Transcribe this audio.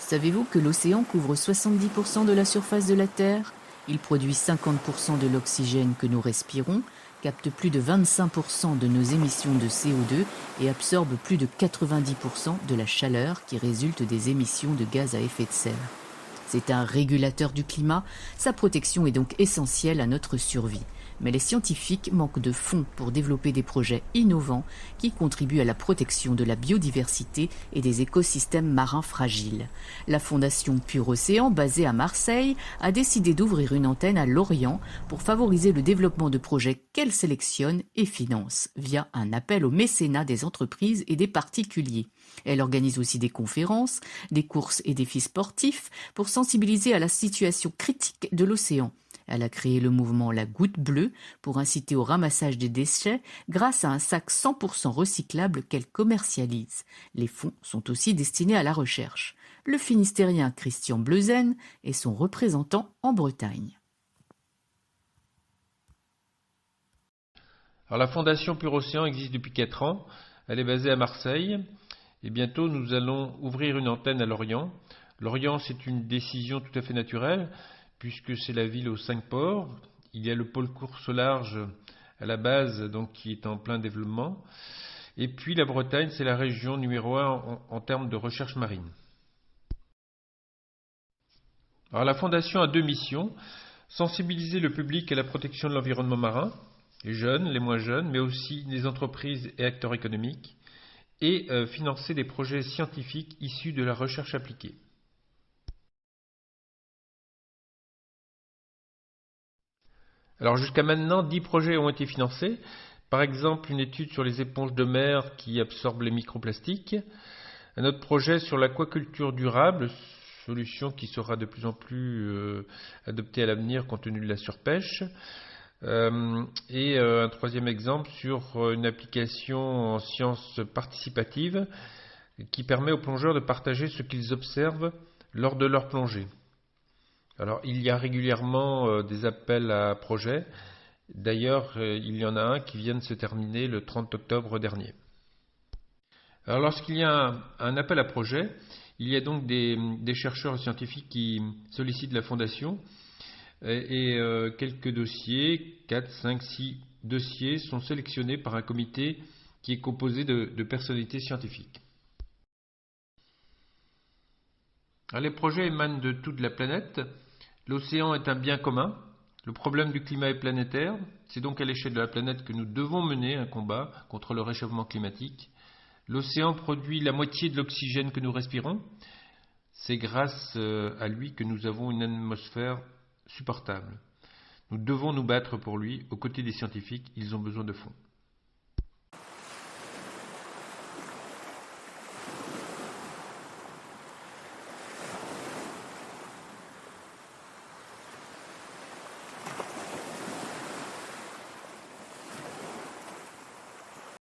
Savez-vous que l'océan couvre 70% de la surface de la Terre? Il produit 50% de l'oxygène que nous respirons, capte plus de 25% de nos émissions de CO2 et absorbe plus de 90% de la chaleur qui résulte des émissions de gaz à effet de serre. C'est un régulateur du climat, sa protection est donc essentielle à notre survie. Mais les scientifiques manquent de fonds pour développer des projets innovants qui contribuent à la protection de la biodiversité et des écosystèmes marins fragiles. La fondation Pure Océan, basée à Marseille, a décidé d'ouvrir une antenne à Lorient pour favoriser le développement de projets qu'elle sélectionne et finance via un appel au mécénat des entreprises et des particuliers. Elle organise aussi des conférences, des courses et défis sportifs pour sensibiliser à la situation critique de l'océan. Elle a créé le mouvement La Goutte Bleue pour inciter au ramassage des déchets grâce à un sac 100% recyclable qu'elle commercialise. Les fonds sont aussi destinés à la recherche. Le Finistérien Christian Bleuzen est son représentant en Bretagne. Alors la Fondation Pure Océan existe depuis 4 ans. Elle est basée à Marseille. Et bientôt, nous allons ouvrir une antenne à Lorient. Lorient, c'est une décision tout à fait naturelle, puisque c'est la ville aux 5 ports. Il y a le pôle course au large à la base, donc qui est en plein développement. Et puis la Bretagne, c'est la région numéro 1 en termes de recherche marine. Alors la Fondation a 2 missions. Sensibiliser le public à la protection de l'environnement marin, les jeunes, les moins jeunes, mais aussi les entreprises et acteurs économiques, et financer des projets scientifiques issus de la recherche appliquée. Alors jusqu'à maintenant, 10 projets ont été financés. Par exemple, une étude sur les éponges de mer qui absorbent les microplastiques. Un autre projet sur l'aquaculture durable, solution qui sera de plus en plus adoptée à l'avenir compte tenu de la surpêche. Et un troisième exemple sur une application en sciences participatives qui permet aux plongeurs de partager ce qu'ils observent lors de leur plongée. Alors, il y a régulièrement des appels à projets. D'ailleurs, il y en a un qui vient de se terminer le 30 octobre dernier. Alors, lorsqu'il y a un appel à projet, il y a donc des chercheurs et scientifiques qui sollicitent la Fondation et quelques dossiers, 4, 5, 6 dossiers sont sélectionnés par un comité qui est composé de personnalités scientifiques. Alors, les projets émanent de toute la planète. L'océan est un bien commun. Le problème du climat est planétaire. C'est donc à l'échelle de la planète que nous devons mener un combat contre le réchauffement climatique. L'océan produit la moitié de l'oxygène que nous respirons. C'est grâce à lui que nous avons une atmosphère supportable. Nous devons nous battre pour lui. Aux côtés des scientifiques, ils ont besoin de fonds.